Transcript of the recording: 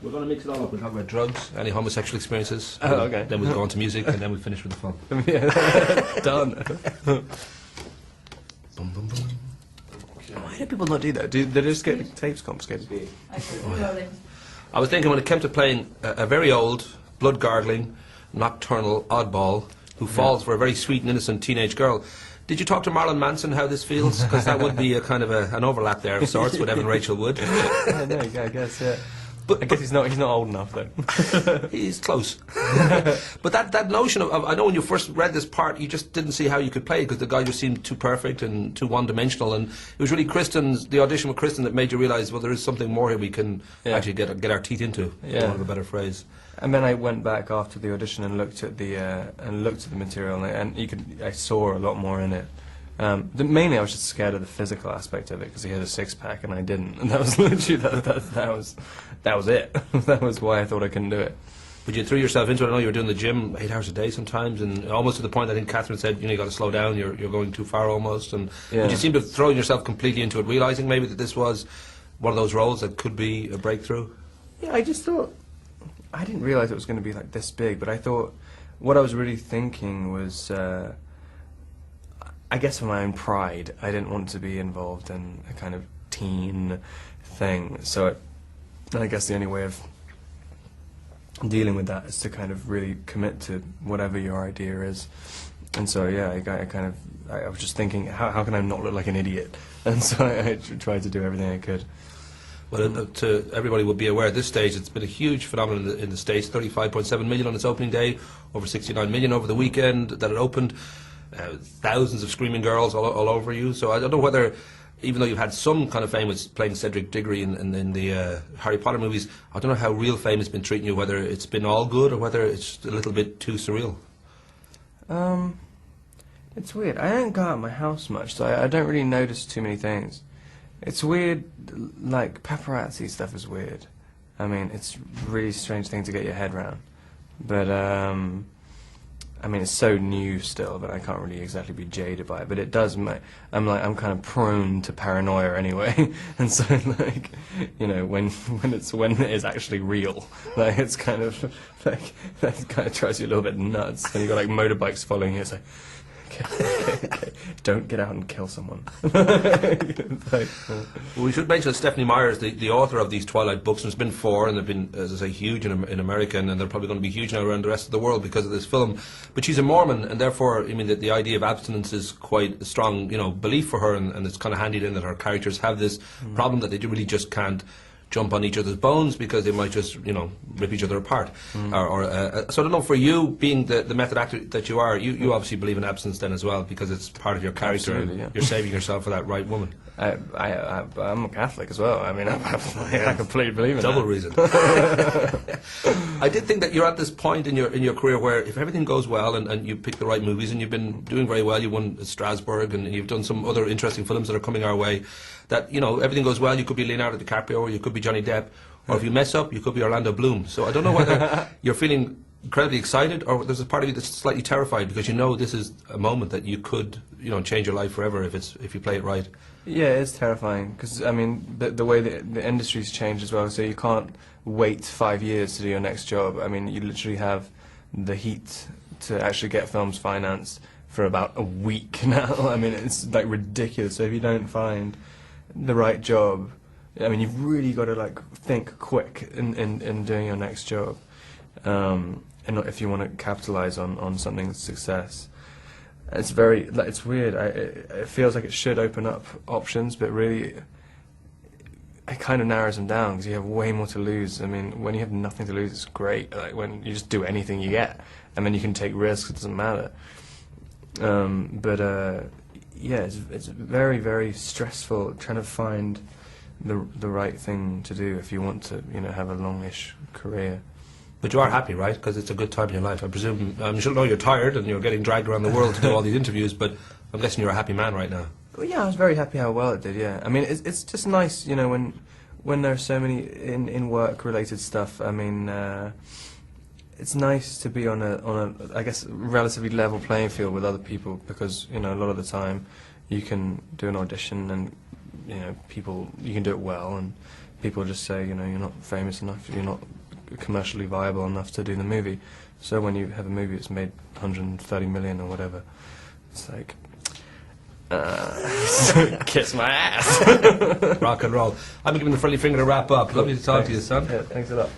We're going to mix it all up. We'll talk about drugs, any homosexual experiences. Oh, okay. Then we'll go on to music, and then we'll finish with the fun. Yeah, done. Boom, boom, boom. Why do people not do that? Do they just get tapes confiscated? I was thinking when it came to playing a very old, blood-gargling, nocturnal oddball who falls for a very sweet and innocent teenage girl. Did you talk to Marilyn Manson how this feels? Because that would be a kind of an overlap there of sorts with Evan Rachel Wood. I know, I guess, yeah. But I guess he's not old enough though. He's close. But that notion of, I know when you first read this part, you just didn't see how you could play it because the guy just seemed too perfect and too one-dimensional, and it was really the audition with Kristen that made you realise, well, there is something more here we can actually get our teeth into. For want of a better phrase. And then I went back after the audition and looked at the material, and I saw a lot more in it. Mainly, I was just scared of the physical aspect of it because he had a six-pack and I didn't, and that was literally that was it. That was why I thought I couldn't do it. But you threw yourself into it. I know you were doing the gym 8 hours a day sometimes, and almost to the point I think Catherine said, you got to slow down. You're going too far almost, and but you seem to have thrown yourself completely into it, realising maybe that this was one of those roles that could be a breakthrough. Yeah, I just thought. I didn't realise it was going to be like this big, but I thought what I was really thinking was, I guess for my own pride, I didn't want to be involved in a kind of teen thing. So I guess the only way of dealing with that is to kind of really commit to whatever your idea is. And so yeah, I was just thinking, how can I not look like an idiot? And so I tried to do everything I could. Well, to everybody will be aware at this stage, it's been a huge phenomenon in the States. 35.7 million on its opening day, over 69 million over the weekend that it opened. Thousands of screaming girls all over you. So I don't know whether, even though you've had some kind of fame with playing Cedric Diggory in the Harry Potter movies, I don't know how real fame has been treating you, whether it's been all good or whether it's a little bit too surreal. It's weird. I don't go out of my house much, so I don't really notice too many things. It's weird, like paparazzi stuff is weird. I mean, it's a really strange thing to get your head around. But, I mean, it's so new still, but I can't really exactly be jaded by it. But it does I'm kind of prone to paranoia anyway. And so, like, when it is actually real, like, it's kind of, like, that kind of drives you a little bit nuts. And you've got, like, motorbikes following you, it's like, okay. Don't get out and kill someone. Well, we should mention that Stephanie Meyer's the author of these Twilight books, and there's been 4, and they've been, as I say, huge in America, and they're probably going to be huge now around the rest of the world because of this film. But she's a Mormon, and therefore, I mean, the idea of abstinence is quite a strong, belief for her, and it's kind of handy then that her characters have this problem that they really just can't jump on each other's bones because they might just, rip each other apart. So I don't know, for you, being the method actor that you are, you obviously believe in abstinence then as well because it's part of your character. Absolutely, yeah. You're saving yourself for that right woman. I'm a Catholic as well. I mean, I completely believe in Double that. reason. I did think that you're at this point in your career where if everything goes well and you pick the right movies and you've been doing very well, you won Strasbourg and you've done some other interesting films that are coming our way, that, everything goes well, you could be Leonardo DiCaprio or you could be Johnny Depp, or if you mess up, you could be Orlando Bloom. So I don't know whether you're feeling incredibly excited or there's a part of you that's slightly terrified because this is a moment that you could, change your life forever if you play it right. Yeah, it's terrifying because I mean the way the industry's changed as well. So you can't wait 5 years to do your next job. I mean, you literally have the heat to actually get films financed for about a week now. I mean, it's like ridiculous. So if you don't find the right job, I mean, you've really got to like think quick in doing your next job, and if you want to capitalize on something's success. It's it's weird. It feels like it should open up options, but really, it kind of narrows them down because you have way more to lose. I mean, when you have nothing to lose, it's great. Like when you just do anything you get, and then you can take risks. It doesn't matter. Yeah, it's very, very stressful trying to find the right thing to do if you want to, have a longish career. But you are happy, right? Because it's a good time in your life. I presume, I'm sure you're tired and you're getting dragged around the world to do all these interviews, but I'm guessing you're a happy man right now. Well, yeah, I was very happy how well it did, yeah. I mean, it's just nice, when there's so many in work-related stuff. I mean, it's nice to be on a I guess, relatively level playing field with other people because, a lot of the time you can do an audition and, you know, you can do it well, and people just say, you know, you're not famous enough, you're not commercially viable enough to do the movie. So when you have a movie that's made 130 million or whatever, it's like, kiss my ass. Rock and roll. I'm giving the friendly finger to wrap up. Lovely to talk to you, son. Yeah, thanks a lot.